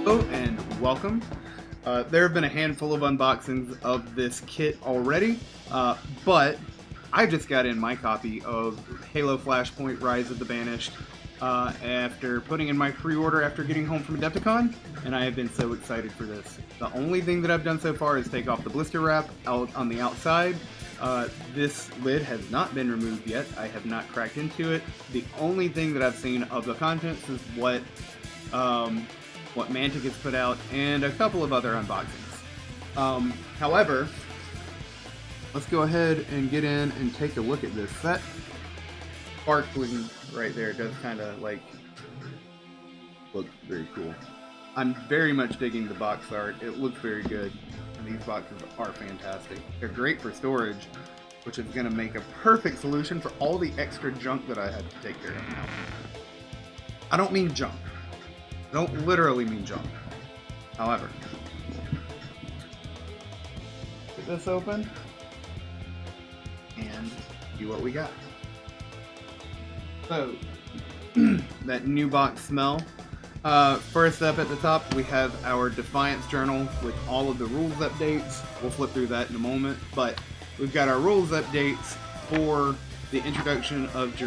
Hello and welcome. There have been a handful of unboxings of this kit already, but I just got in my copy of Halo Flashpoint Rise of the Banished after putting in my pre-order after getting home from Adepticon, and I have been so excited for this. The only thing that I've done so far is take off the blister wrap out on the outside. This lid has not been removed yet. I have not cracked into it. The only thing that I've seen of the contents is what Mantic has put out, and a couple of other unboxings. However, let's go ahead and get in and take a look at this. That sparkling right there does kind of like look very cool. I'm very much digging the box art. It looks very good, and these boxes are fantastic. They're great for storage, which is going to make a perfect solution for all the extra junk that I had to take care of now. I don't mean junk. I don't literally mean junk. However, get this open and see what we got. So, that new box smell. First up at the top, we have our Defiance Journal with all of the rules updates. We'll flip through that in a moment, but we've got our rules updates for the introduction of the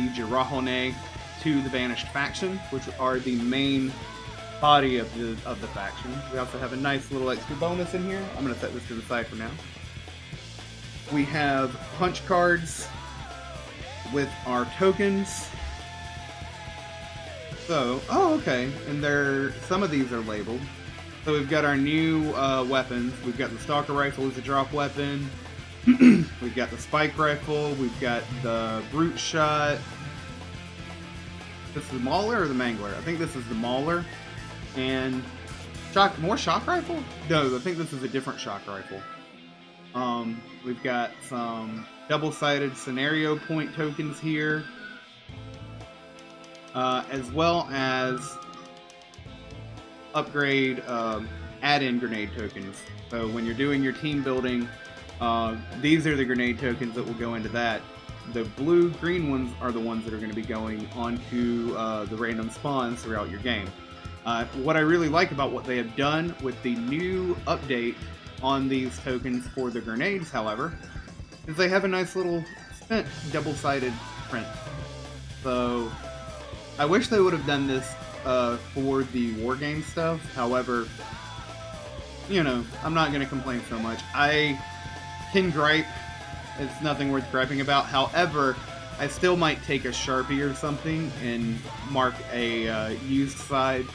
Jiralhanae to the Banished faction, which are the main body of the faction. We also have a nice little extra bonus in here. I'm going to set this to the side for now. We have punch cards with our tokens. So, okay, and some of these are labeled. So we've got our new weapons. We've got the Stalker Rifle as a drop weapon. We've got the Spike Rifle. We've got the Brute Shot. This is the Mauler or the Mangler? I think this is the Mauler. And more Shock Rifle? No, I think this is a different Shock Rifle. We've got some double-sided scenario point tokens here. As well as upgrade add-in grenade tokens. So when you're doing your team building, these are the grenade tokens that will go into that. The blue-green ones are the ones that are going to be going onto the random spawns throughout your game. What I really like about what they have done with the new update on these tokens for the grenades, however, is they have a nice little spent double-sided print. So I wish they would have done this for the Wargame stuff. However, you know, I'm not going to complain so much. I can gripe. It's nothing worth griping about. However, I still might take a Sharpie or something and mark a used side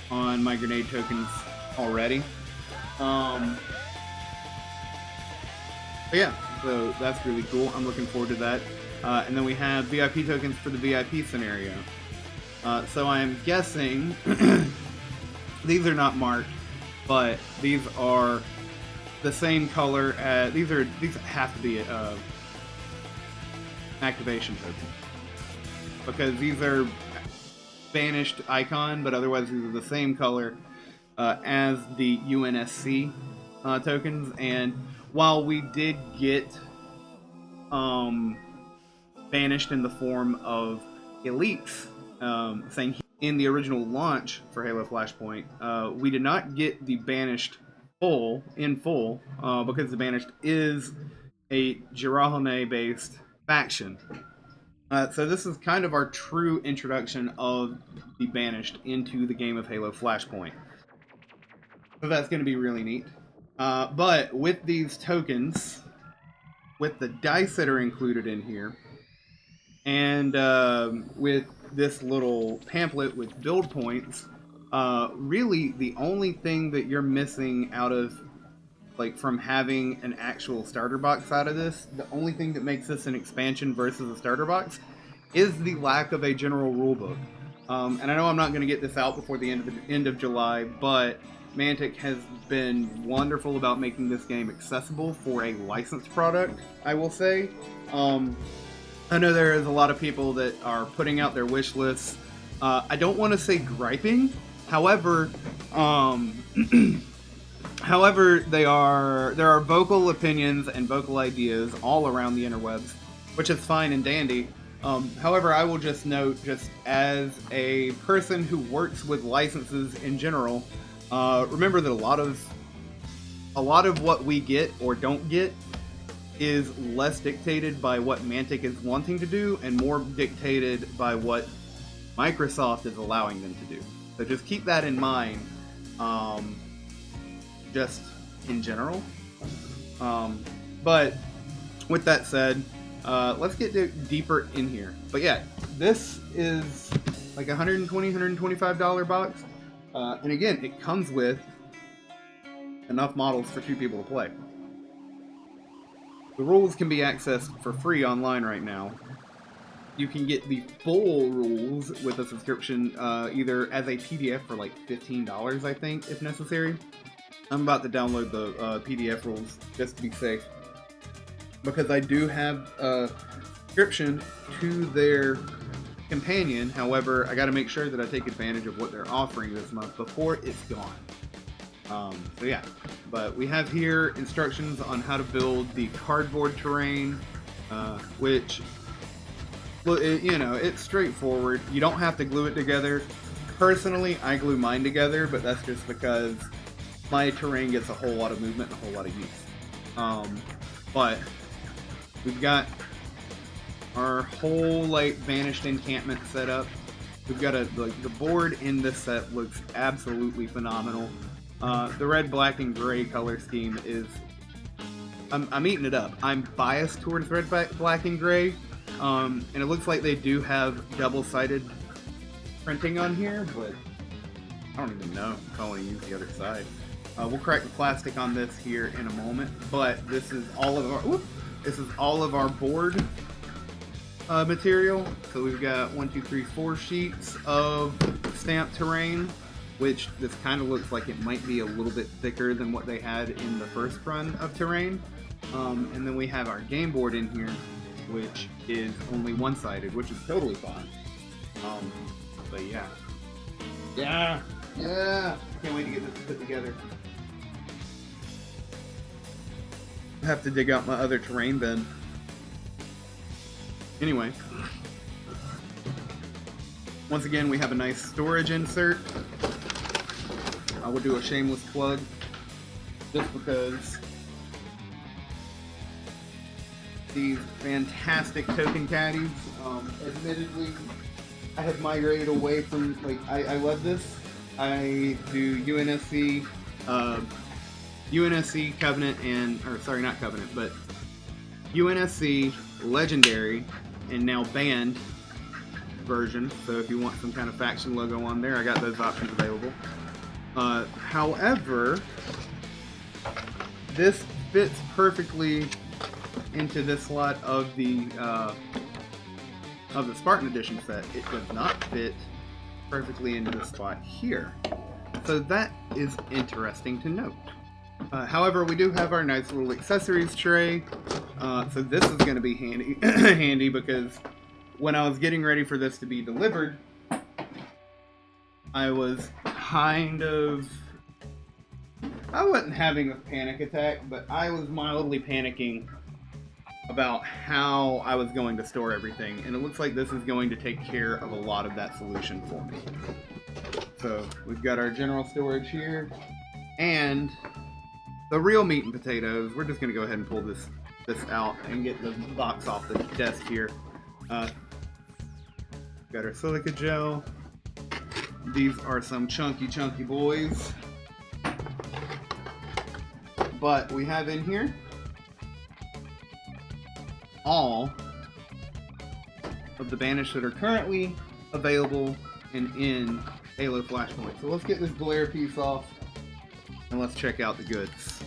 on my grenade tokens already. But yeah, so that's really cool. I'm looking forward to that. And then we have VIP tokens for the VIP scenario. So I'm guessing these are not marked, but these are the same color as these have to be activation tokens, because these are Banished icon, but otherwise these are the same color as the UNSC tokens. And while we did get Banished in the form of elites, saying in the original launch for Halo Flashpoint, we did not get the Banished in full, because the Banished is a Jiralhanae based faction. So this is kind of our true introduction of the Banished into the game of Halo Flashpoint. So that's going to be really neat. But with these tokens, with the dice that are included in here, and with this little pamphlet with build points, really the only thing that you're missing out of, like, from having an actual starter box out of this, the only thing that makes this an expansion versus a starter box is the lack of a general rulebook. And I know I'm not going to get this out before the end of July, but Mantic has been wonderful about making this game accessible for a licensed product, I will say. I know there is a lot of people that are putting out their wish lists. I don't want to say griping, however, there are vocal opinions and vocal ideas all around the interwebs, which is fine and dandy. However, I will just note, just as a person who works with licenses in general, Remember that a lot of what we get or don't get is less dictated by what Mantic is wanting to do and more dictated by what Microsoft is allowing them to do. So just keep that in mind, just in general. But with that said, let's get deeper in here. But yeah, this is like a $120, $125 box. And again, it comes with enough models for 2 people to play. The rules can be accessed for free online right now. You can get the full rules with a subscription, either as a PDF for like $15, I think, if necessary. I'm about to download the PDF rules just to be safe, because I do have a subscription to their companion. However, I got to make sure that I take advantage of what they're offering this month before it's gone. So yeah, but we have here instructions on how to build the cardboard terrain, which, you know, it's straightforward. You don't have to glue it together. Personally, I glue mine together, but that's just because my terrain gets a whole lot of movement and a whole lot of use. But we've got our whole like Banished encampment set up. We've got the board in this set looks absolutely phenomenal. The red, black, and gray color scheme is, I'm eating it up. I'm biased towards red, black, and gray, and it looks like they do have double-sided printing on here, but I don't even know if I want to use the other side. We'll crack the plastic on this here in a moment, but this is all of our board material. So we've got 1, 2, 3, 4 sheets of stamped terrain, which this kind of looks like it might be a little bit thicker than what they had in the first run of terrain. And then we have our game board in here, which is only one-sided, which is totally fine. But yeah. Can't wait to get this put together. I have to dig out my other terrain bin. Anyway. Once again, we have a nice storage insert. I will do a shameless plug just because these fantastic token caddies, admittedly, I have migrated away from, like, I love this. I do UNSC, Covenant, or sorry, not Covenant, but UNSC, Legendary, and now Banned version. So if you want some kind of faction logo on there, I got those options available. However, this fits perfectly into this slot of the Spartan Edition set. It does not fit perfectly into the spot here. So that is interesting to note. However, we do have our nice little accessories tray. So this is going to be handy, handy because when I was getting ready for this to be delivered, I was kind of, I wasn't having a panic attack, but I was mildly panicking about how I was going to store everything, and it looks like this is going to take care of a lot of that solution for me. So we've got our general storage here, and the real meat and potatoes. We're just going to go ahead and pull this out and get the box off the desk here. Got our silica gel. These are some chunky boys. But we have in here all of the Banished that are currently available and in Halo Flashpoint. So let's get this glare piece off and let's check out the goods.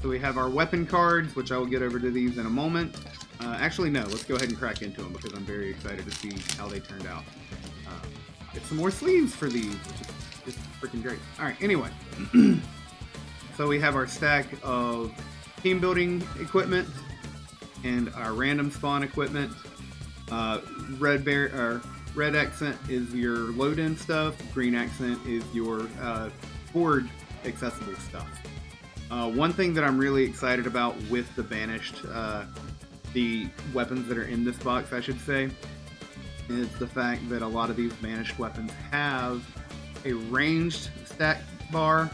So we have our weapon cards, which I will get over to these in a moment. Actually, no, let's go ahead and crack into them because I'm very excited to see how they turned out. Get some more sleeves for these, which is just freaking great. Alright, anyway. So we have our stack of team building equipment and our random spawn equipment. Red accent is your load-in stuff. Green accent is your board accessible stuff. One thing that I'm really excited about with the Banished, the weapons that are in this box, I should say, is the fact that a lot of these banished weapons have a ranged stat bar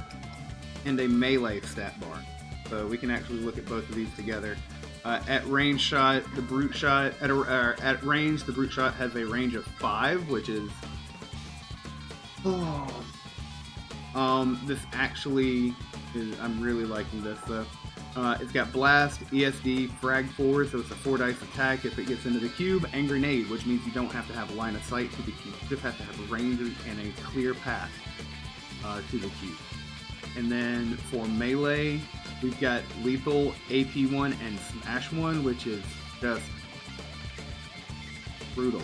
and a melee stat bar. So we can actually look at both of these together. At range shot, the brute shot at range, the brute shot has a range of 5, which is this actually is, I'm really liking this though. It's got blast, ESD, frag 4, so it's a 4 dice attack if it gets into the cube, and grenade, which means you don't have to have line of sight to the cube. You just have to have a range and a clear path to the cube. And then for melee, we've got lethal, AP1, and smash 1, which is just brutal.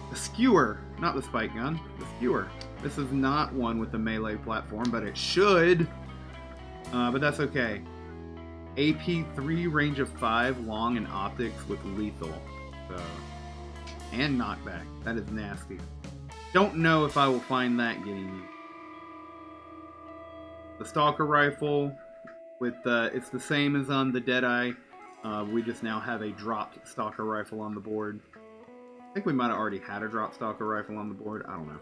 The skewer, not the spike gun, the skewer. This is not one with the melee platform, but it should. But that's okay. AP3, range of 5, long, and optics with lethal. So, and knockback. That is nasty. Don't know if I will find that getting used. The Stalker Rifle, with it's the same as on the Deadeye. We just now have a dropped Stalker Rifle on the board. I think we might have already had a dropped Stalker Rifle on the board. I don't know.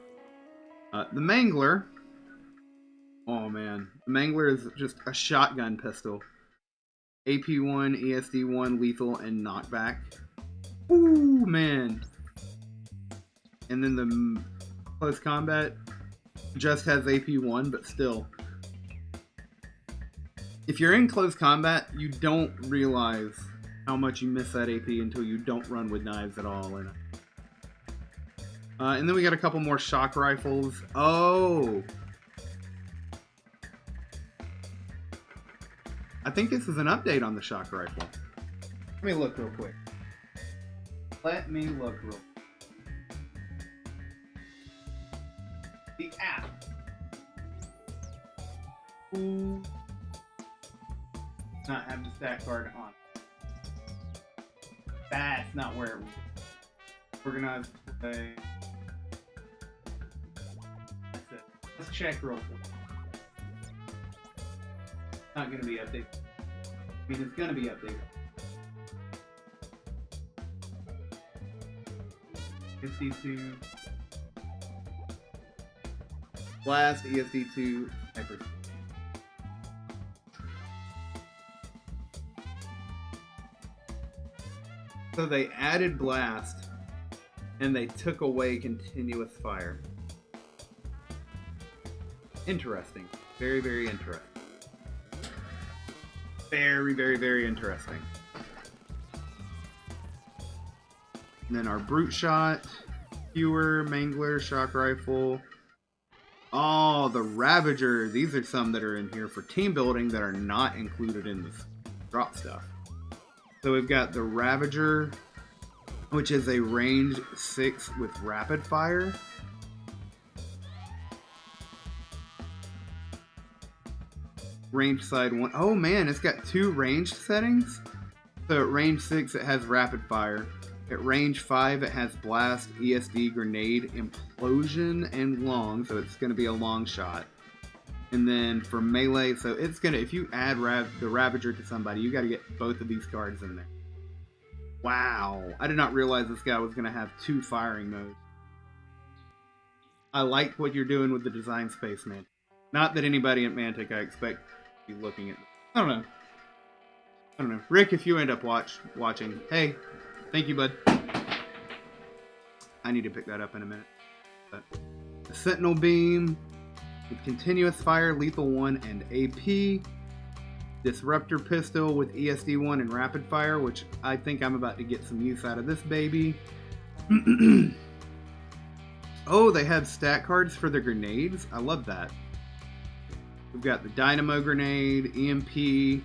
The Mangler. Oh man. The Mangler is just a shotgun pistol. AP1, ESD1, lethal, and knockback. Ooh, man. And then the close combat just has AP1, but still. If you're in close combat, you don't realize how much you miss that AP until you don't run with knives at all. And then we got a couple more shock rifles. Oh! I think this is an update on the shock rifle. Let me look real quick. Let me look real quick. The app. Ooh. Not have the stat card on. That's not where it was. Organized play. That's it. Let's check real quick. Not gonna be updated. I mean, it's gonna be updated. ESD2. Blast, ESD2, Sniper. So they added blast, and they took away continuous fire. Interesting. Very, very interesting. Very, very, very interesting. And then our brute shot, skewer, mangler, shock rifle. Oh, the Ravager. These are some that are in here for team building that are not included in the drop stuff. So we've got the Ravager, which is a range 6 with rapid fire. Range side 1. Oh man, it's got 2 ranged settings. So at range 6 it has rapid fire. At range 5 it has blast, ESD, grenade, implosion, and long. So it's going to be a long shot. And then for melee, so it's gonna, if you add the Ravager to somebody, you got to get both of these cards in there. Wow, I did not realize this guy was gonna have 2 firing modes. I like what you're doing with the design space, man. Not that anybody at Mantic I expect to be looking at this. I don't know. Rick, if you end up watching, hey, thank you, bud. I need to pick that up in a minute. But the Sentinel Beam. With continuous fire, lethal 1, and AP. Disruptor pistol with ESD1 and rapid fire, which I think I'm about to get some use out of this baby. Oh, they have stat cards for the grenades. I love that. We've got the Dynamo Grenade, EMP,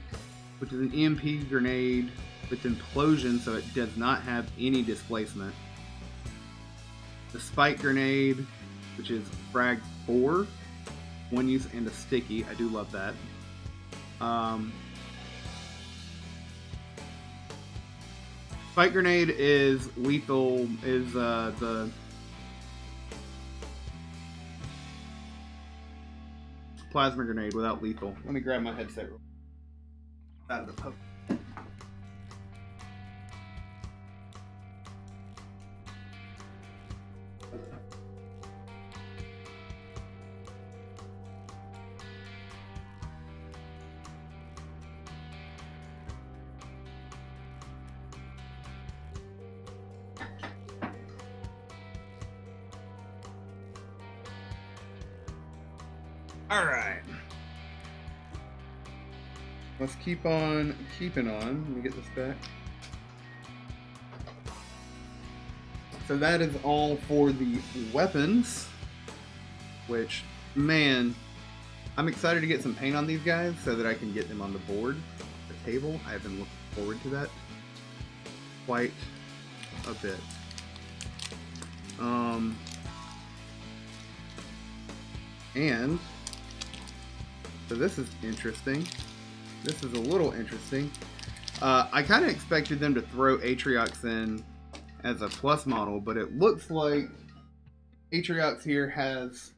which is an EMP grenade with implosion, so it does not have any displacement. The Spike Grenade, which is frag 4. 1 use and a sticky. I do love that. Spike grenade is lethal. Is the plasma grenade without lethal. Let me grab my headset. Out of the post. All right. Let's keep on keeping on. Let me get this back. So that is all for the weapons, which, man, I'm excited to get some paint on these guys so that I can get them on the board, the table. I have been looking forward to that quite a bit. And so this is interesting. This is a little interesting. I kind of expected them to throw Atriox in as a plus model, but it looks like Atriox here has...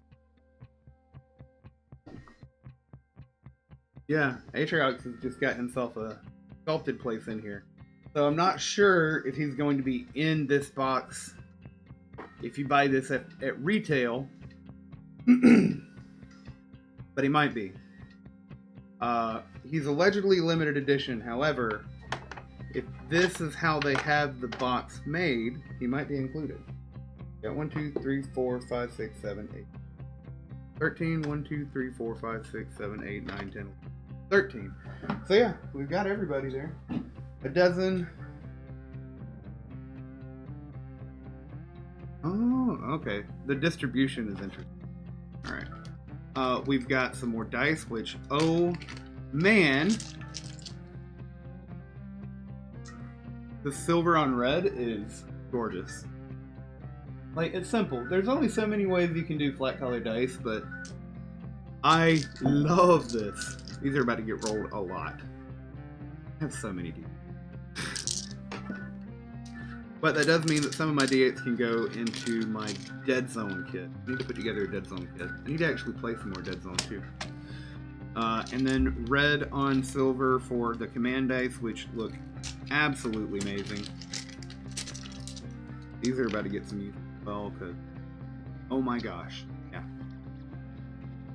Yeah, Atriox has just got himself a sculpted place in here. So I'm not sure if he's going to be in this box if you buy this at retail, but he might be. He's allegedly limited edition. However, if this is how they have the box made, he might be included. Got 1, 2, 3, 4, 5, 6, 7, 8. 13, 1, 2, 3, 4, 5, 6, 7, 8, 9, 10, 13. So yeah, we've got everybody there. A dozen. Oh, okay. The distribution is interesting. Alright. We've got some more dice, which, oh man, the silver on red is gorgeous. Like, it's simple. There's only so many ways you can do flat color dice, but I love this. These are about to get rolled a lot. I have so many D8s. But that does mean that some of my D8s can go into my Dead Zone kit. I need to put together a Dead Zone kit. I need to actually play some more Dead Zone too. And then red on silver for the command dice, which look absolutely amazing. These are about to get some use as well, because, oh my gosh, yeah.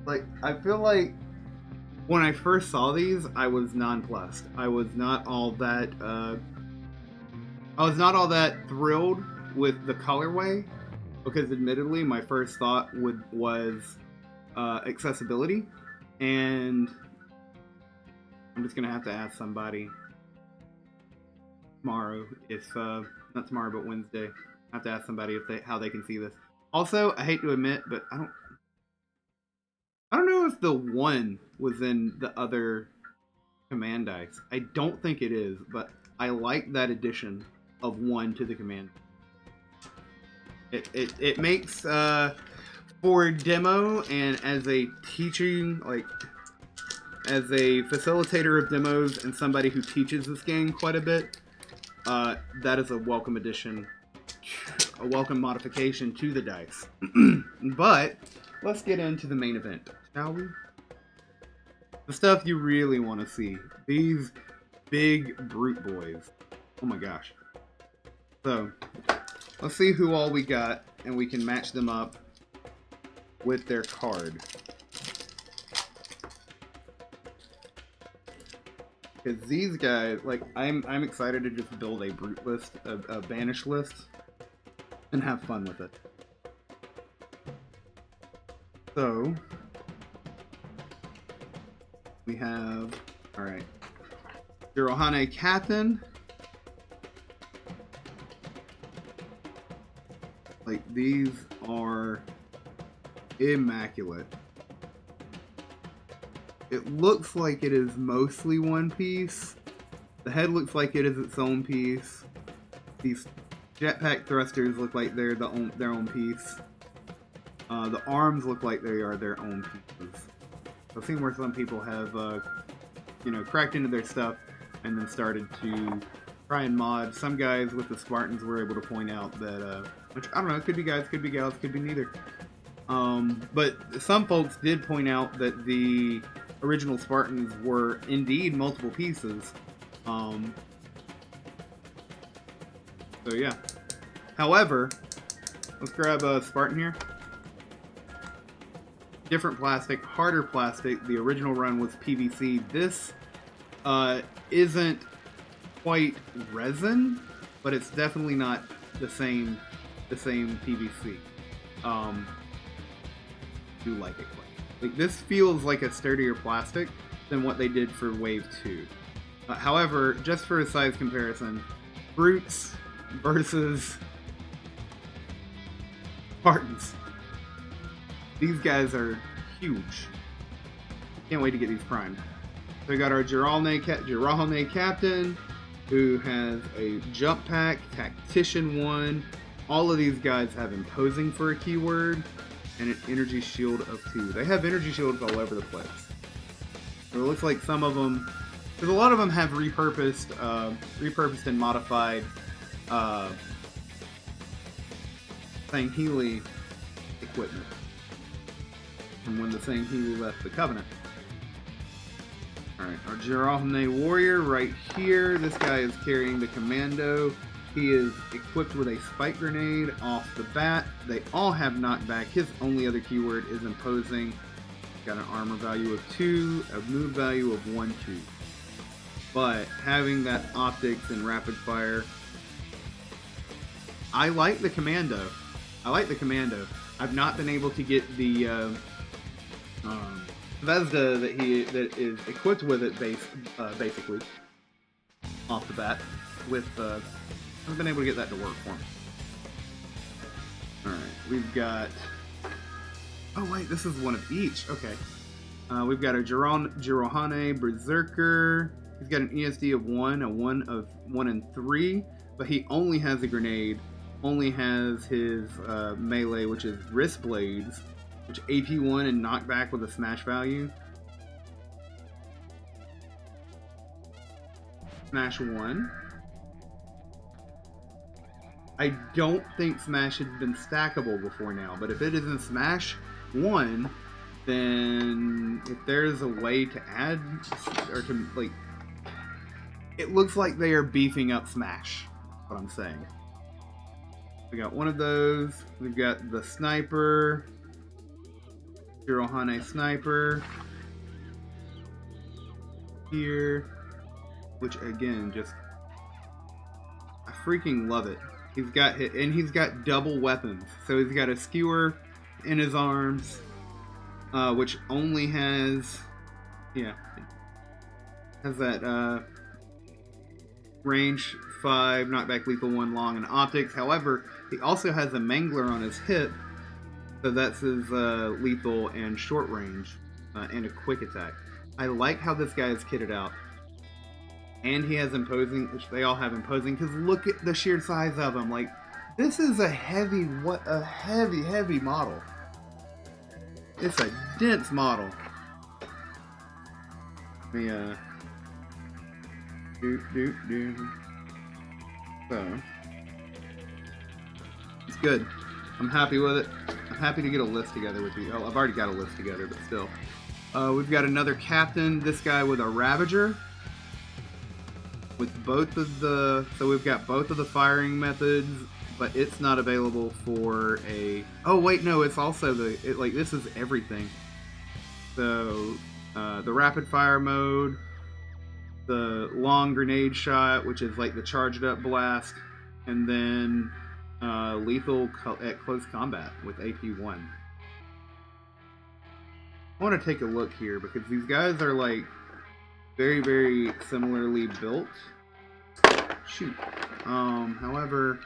Like, I feel like when I first saw these, I was nonplussed. I was not all that thrilled with the colorway, because admittedly, my first thought was accessibility, and I'm just gonna have to ask somebody tomorrow, if not tomorrow, but Wednesday. I have to ask somebody how they can see this. Also, I hate to admit, but I don't know if the 1 was in the other command dice. I don't think it is, but I like that addition of 1 to the command. It makes for demo and as a teaching, like as a facilitator of demos and somebody who teaches this game quite a bit, that is a welcome addition, a welcome modification to the dice. But let's get into the main event, shall we? The stuff you really want to see. These big brute boys. Oh my gosh. So, let's see who all we got, and we can match them up with their card. Because these guys, like, I'm excited to just build a brute list, a banished list, and have fun with it. So, we have, alright, Jiralhanae Captain. Like, these are immaculate. It looks like it is mostly one piece. The head looks like it is its own piece. These jetpack thrusters look like they're their own piece. The arms look like they are their own pieces. I've seen where some people have, cracked into their stuff and then started to try and mod. Some guys with the Spartans were able to point out that, which, I don't know, could be guys, could be gals, could be neither. But some folks did point out that the original Spartans were indeed multiple pieces. So yeah. However, let's grab a Spartan here. Different plastic, harder plastic. The original run was PVC. This isn't quite resin, but it's definitely not the same PVC. Do like it quite. Like, this feels like a sturdier plastic than what they did for Wave 2. However, just for a size comparison, Brutes versus Spartans. These guys are huge. Can't wait to get these primed. So we got our Jiralhanae captain, who has a jump pack, tactician 1. All of these guys have imposing for a keyword, and an energy shield of 2. They have energy shields all over the place. So it looks like some of them, because a lot of them have repurposed and modified Sangheili equipment from when the Sangheili left the Covenant. Alright, our Jiralhanae warrior right here. This guy is carrying the commando. He is equipped with a spike grenade off the bat. They all have knockback. His only other keyword is imposing. Got an armor value of 2, a move value of 1-2. But having that optics and rapid fire, I like the commando. I've not been able to get the Vesda that is equipped with it basically off the bat. I haven't been able to get that to work for me. Alright, we've got... Oh wait, this is one of each. Okay. We've got a Jiralhanae Berserker. He's got an ESD of 1, a 1 and 3, but he only has a grenade. Only has his melee, which is wrist blades, which AP 1 and knockback with a smash value. Smash 1. I don't think Smash has been stackable before now, but if it is in Smash 1, then if there's a way to add, or to, like, it looks like they are beefing up Smash, that's what I'm saying. We got one of those. We've got the sniper, Jiralhanae sniper here, which again, just, I freaking love it. He's got double weapons. So he's got a skewer in his arms, which only has, has that range 5, knockback lethal 1, long, and optics. However, he also has a mangler on his hip, so that's his lethal and short range, and a quick attack. I like how this guy is kitted out. And he has imposing, which they all have imposing, because look at the sheer size of him. Like, this is a heavy model. It's a dense model. Let me, So, it's good. I'm happy with it. I'm happy to get a list together with you. Oh, I've already got a list together, but still. We've got another captain, this guy with a Ravager. With both of the, so we've got both of the firing methods, but it's not available for a, oh wait, no, it's also like, this is everything. So, the rapid fire mode, the long grenade shot, which is like the charged up blast, and then lethal at close combat with AP1. I want to take a look here because these guys are like very, very similarly built. Shoot. However,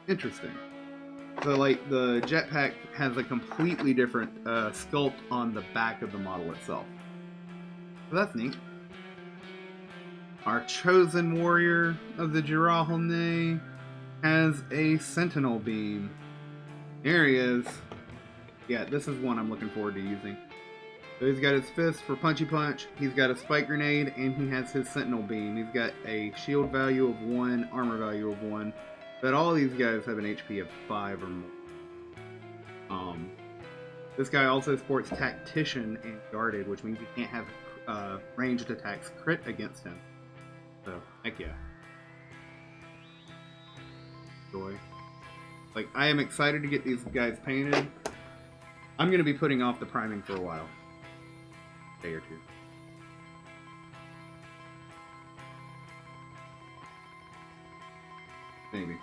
interesting. So, like, the jetpack has a completely different sculpt on the back of the model itself. So that's neat. Our chosen warrior of the Jiralhanae has a sentinel beam. There he is. Yeah, this is one I'm looking forward to using. So he's got his fist for punchy punch, he's got a spike grenade, and he has his sentinel beam. He's got a shield value of 1, armor value of 1. But all these guys have an HP of 5 or more. This guy also sports Tactician and Guarded, which means you can't have ranged attacks crit against him. So, heck yeah. Joy. Like, I am excited to get these guys painted. I'm going to be putting off the priming for a while. A day or two. Maybe.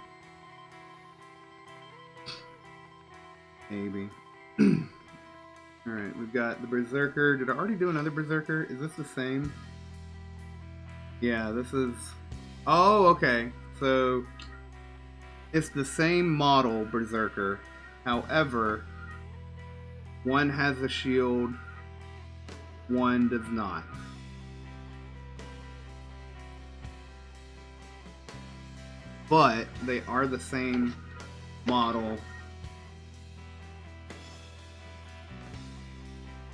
Maybe. Alright, we've got the Berserker. Did I already do another Berserker? Is this the same? Yeah, this is... Oh, okay. So, it's the same model, Berserker. However, one has a shield, one does not. But they are the same model.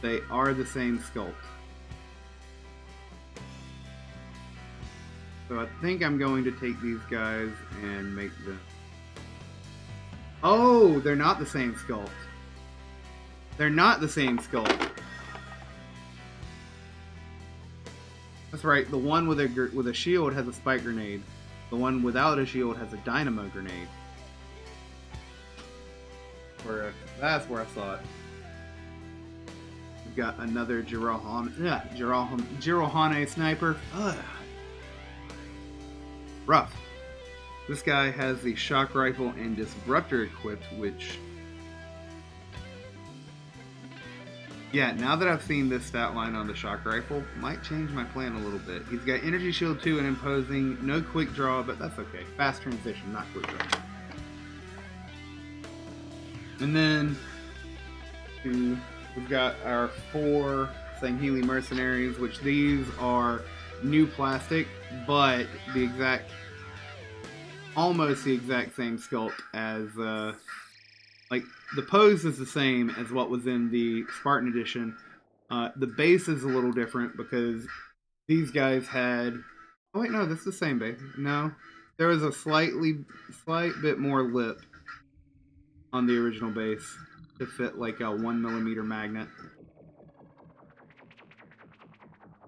They are the same sculpt. So I think I'm going to take these guys and make them... Oh, they're not the same sculpt. They're not the same sculpt. That's right, the one with a shield has a spike grenade. The one without a shield has a dynamo grenade. That's where I saw it. We've got another Jiralhanae sniper. Ugh. Rough. This guy has the shock rifle and disruptor equipped, which... Yeah, now that I've seen this stat line on the shock rifle, might change my plan a little bit. He's got energy shield 2 and imposing, no quick draw, but that's okay. Fast transition, not quick draw. And then we've got our 4 Sangheili mercenaries, which these are new plastic, but almost the exact same sculpt as like the pose is the same as what was in the Spartan edition. The base is a little different because these guys had... Oh wait, no, this is the same base. No, there was a slight bit more lip on the original base to fit like a 1mm magnet.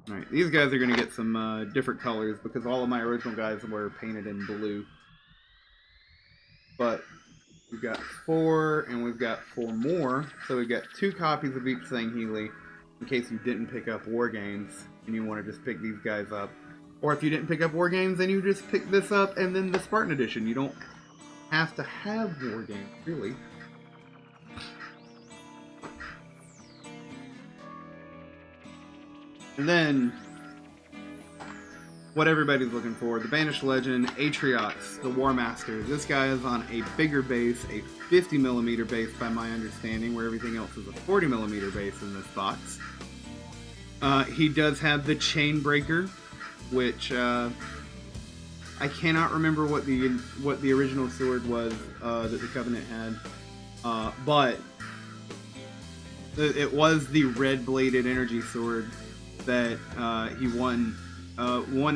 Alright, these guys are going to get some different colors because all of my original guys were painted in blue. But we've got 4, and we've got 4 more. So we've got 2 copies of each Sangheili, in case you didn't pick up War Games, and you want to just pick these guys up. Or if you didn't pick up War Games, then you just pick this up, and then the Spartan Edition. You don't have to have War Games, really. And then, what everybody's looking for, the Banished Legend, Atriox, the War Master. This guy is on a bigger base, a 50mm base by my understanding, where everything else is a 40mm base in this box. He does have the Chainbreaker, which I cannot remember what the original sword was that the Covenant had, but it was the red-bladed energy sword that he won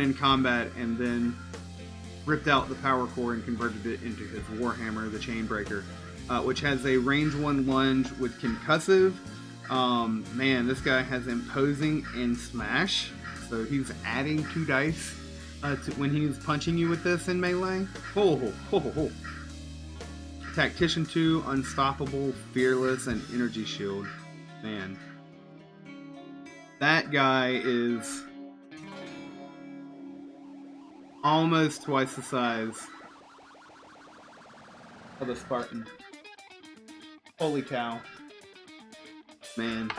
in combat and then ripped out the power core and converted it into his Warhammer, the Chainbreaker, which has a range 1 lunge with concussive. Man, this guy has imposing and smash, so he's adding 2 dice when he's punching you with this in melee. Tactician 2, unstoppable, fearless, and energy shield. Man, that guy is almost twice the size of a Spartan. Holy cow. Man.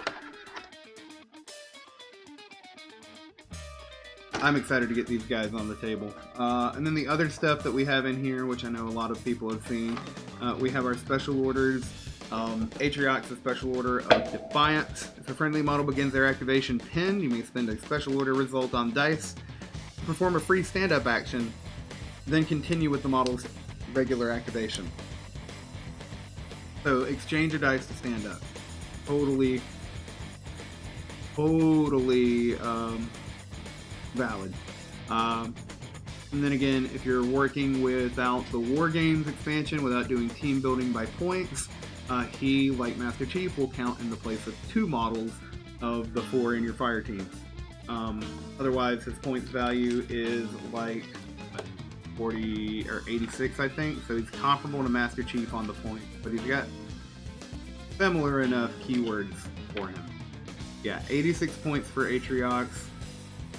I'm excited to get these guys on the table. And then the other stuff that we have in here, which I know a lot of people have seen, we have our special orders. Atriox, a special order of Defiance. If a friendly model begins their activation pinned, you may spend a special order result on dice, perform a free stand-up action, then continue with the model's regular activation. So exchange a dice to stand up. Totally valid. And then again, if you're working without the War Games expansion, without doing team building by points, he, like Master Chief, will count in the place of 2 models of the 4 in your fire team. Otherwise, his points value is like 40 or 86, I think. So he's comparable to Master Chief on the points, but he's got similar enough keywords for him. Yeah, 86 points for Atriox.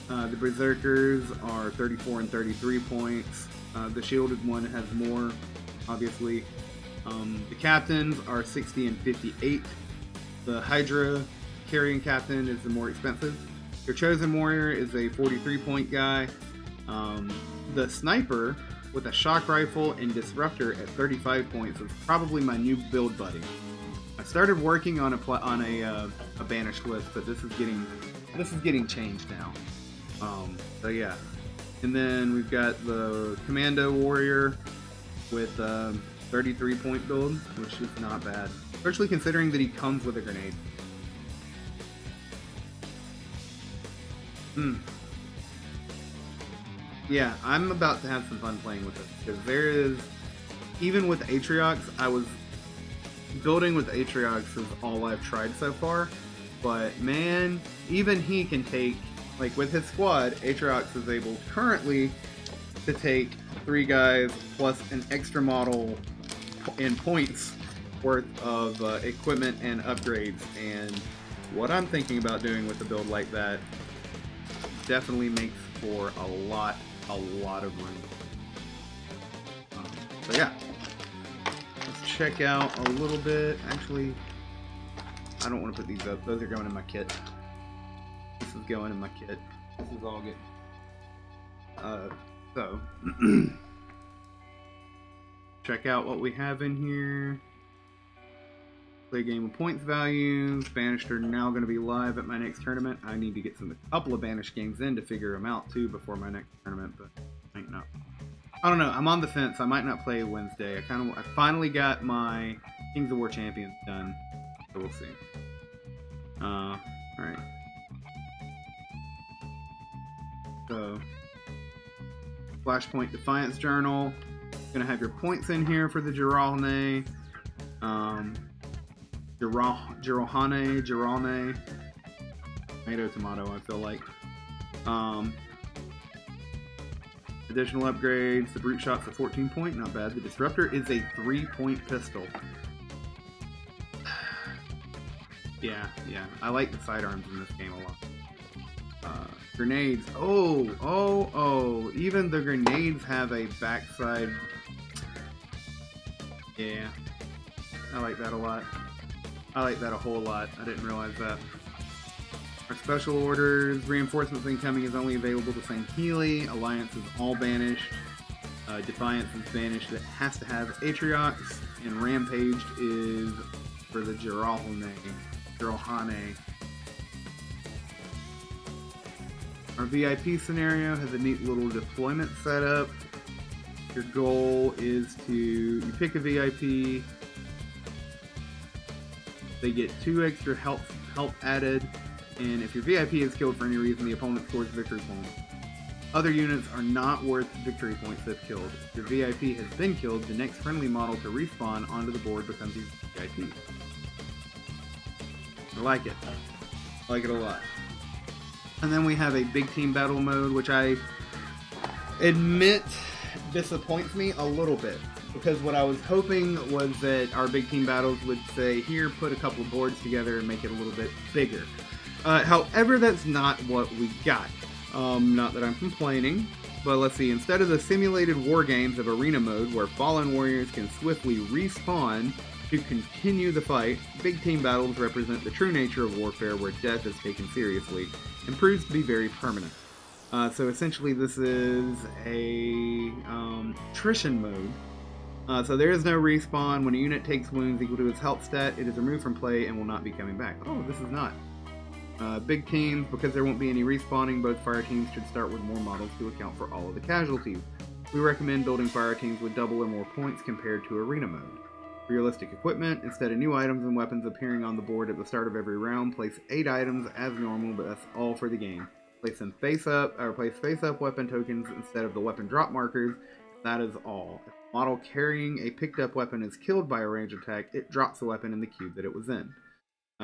The Berserkers are 34 and 33 points. The shielded one has more, obviously. The captains are 60 and 58. The Hydra carrying captain is the more expensive. Your chosen warrior is a 43 point guy. The sniper with a shock rifle and disruptor at 35 points is probably my new build buddy. I started working on a banished list, but this is getting changed now. So yeah, and then we've got the commando warrior with 33 point build, which is not bad, especially considering that he comes with a grenade. Yeah, I'm about to have some fun playing with this, because there is, even with Atriox, I was building with Atriox is all I've tried so far, but man, even he can take, like with his squad, Atriox is able currently to take 3 guys plus an extra model in points worth of equipment and upgrades, and what I'm thinking about doing with a build like that definitely makes for a lot of room. So yeah, let's check out a little bit. Actually, I don't want to put these up. Those are going in my kit. This is going in my kit. This is all good. So check out what we have in here. Play a game of points values. Banished are now going to be live at my next tournament. I need to get a couple of Banished games in to figure them out too before my next tournament, but I think not. I don't know. I'm on the fence. I might not play Wednesday. I finally got my Kings of War Champions done, so we'll see. All right. So, Flashpoint Defiance Journal. Gonna have your points in here for the Jiralhanae. Jiralhanae. Tomato, I feel like. Additional upgrades. The Brute Shot's a 14 point, not bad. The Disruptor is a 3-point pistol. Yeah. I like the sidearms in this game a lot. Grenades. Oh. Even the grenades have a backside. Yeah. I like that a lot. I like that a whole lot. I didn't realize that. Our special orders. Reinforcements incoming is only available to St. Healy. Alliance is all banished. Defiance is banished. It has to have Atriox. And Rampaged is for the Geeral-haanee. Our VIP scenario has a neat little deployment setup. Your goal is you pick a VIP. They get 2 extra help added, and if your VIP is killed for any reason, the opponent scores victory points. Other units are not worth victory points if killed. If your VIP has been killed, the next friendly model to respawn onto the board becomes your VIP. I like it. I like it a lot. And then we have a big team battle mode, which I admit disappoints me a little bit. Because what I was hoping was that our big team battles would say, here, put a couple of boards together and make it a little bit bigger. However, that's not what we got. Not that I'm complaining, but let's see. Instead of the simulated war games of arena mode, where fallen warriors can swiftly respawn to continue the fight, big team battles represent the true nature of warfare, where death is taken seriously and proves to be very permanent. So essentially, this is a attrition mode. So there is no respawn. When a unit takes wounds equal to its health stat, it is removed from play and will not be coming back. Oh, this is not. Big teams, because there won't be any respawning, both fire teams should start with more models to account for all of the casualties. We recommend building fire teams with double or more points compared to arena mode. Realistic equipment. Instead of new items and weapons appearing on the board at the start of every round, place 8 items as normal, but that's all for the game. Place face face up weapon tokens instead of the weapon drop markers. That is all. Model carrying a picked up weapon is killed by a ranged attack, it drops the weapon in the cube that it was in.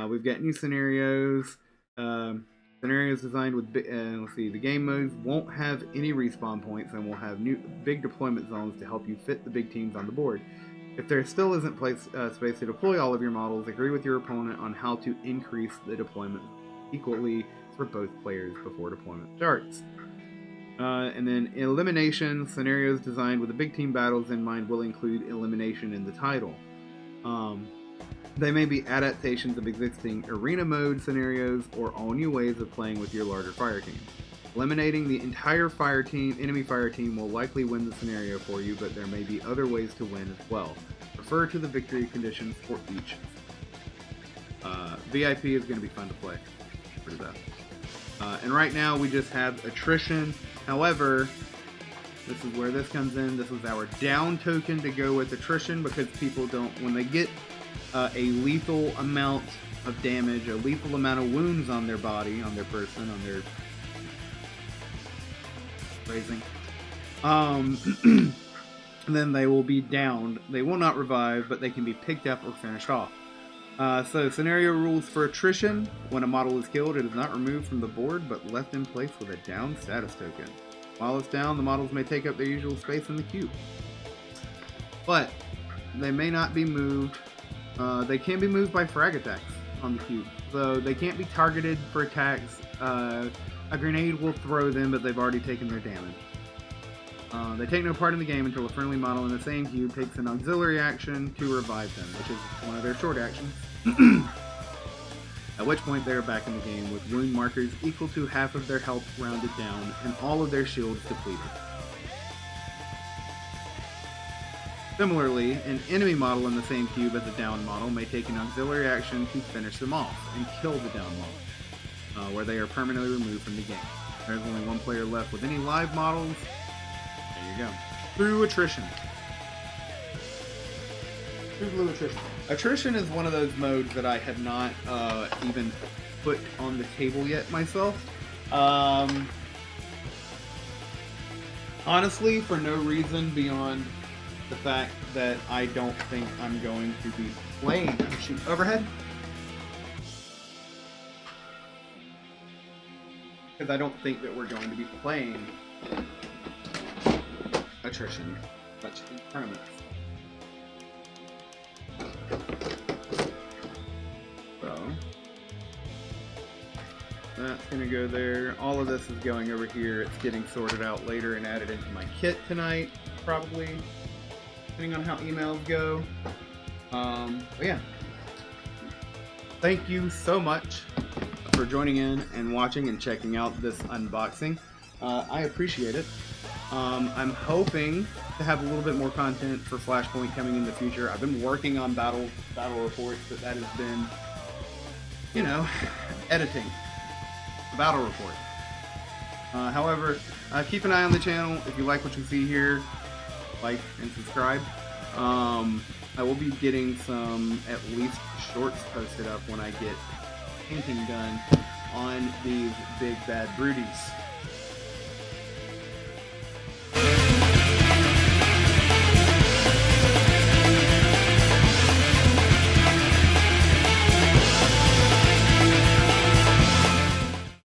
We've got new scenarios. Scenarios designed with let's see, the game modes won't have any respawn points and will have new big deployment zones to help you fit the big teams on the board. If there still isn't space to deploy all of your models, agree with your opponent on how to increase the deployment equally for both players before deployment starts. And then elimination scenarios designed with the big team battles in mind will include elimination in the title. They may be adaptations of existing arena mode scenarios or all new ways of playing with your larger fire team. Eliminating the entire enemy fire team will likely win the scenario for you, but there may be other ways to win as well. Refer to the victory conditions for each. VIP is going to be fun to play. For that. And right now we just have attrition. However, this is where this comes in. This is our down token to go with attrition, because people don't, when they get a lethal amount of damage, a lethal amount of wounds on their body, on their person, on their phrasing, then they will be downed. They will not revive, but they can be picked up or finished off. So scenario rules for attrition: when a model is killed, it is not removed from the board but left in place with a down status token. While it's down, the models may take up their usual space in the cube, but they may not be moved. They can be moved by frag attacks on the cube, so they can't be targeted for attacks. A grenade will throw them, but they've already taken their damage. They take no part in the game until a friendly model in the same cube takes an auxiliary action to revive them, which is one of their short actions. At which point they are back in the game with wound markers equal to half of their health rounded down and all of their shields depleted. Similarly, an enemy model in the same cube as a down model may take an auxiliary action to finish them off and kill the down model, where they are permanently removed from the game. There's only one player left with any live models. There you go. Through attrition. Through attrition. Attrition is one of those modes that I have not even put on the table yet myself. Honestly, for no reason beyond the fact that I don't think I'm going to be playing. Shoot, overhead? Because I don't think that we're going to be playing attrition much in tournaments. So that's gonna go there. All of this is going over here. It's getting sorted out later and added into my kit tonight, probably, depending on how emails go. But yeah, thank you so much for joining in and watching and checking out this unboxing. I appreciate it. I'm hoping to have a little bit more content for Flashpoint coming in the future. I've been working on battle reports, but that has been, you know, editing the battle report. However, keep an eye on the channel. If you like what you see here, like and subscribe. I will be getting some at least shorts posted up when I get painting done on these big bad broodies.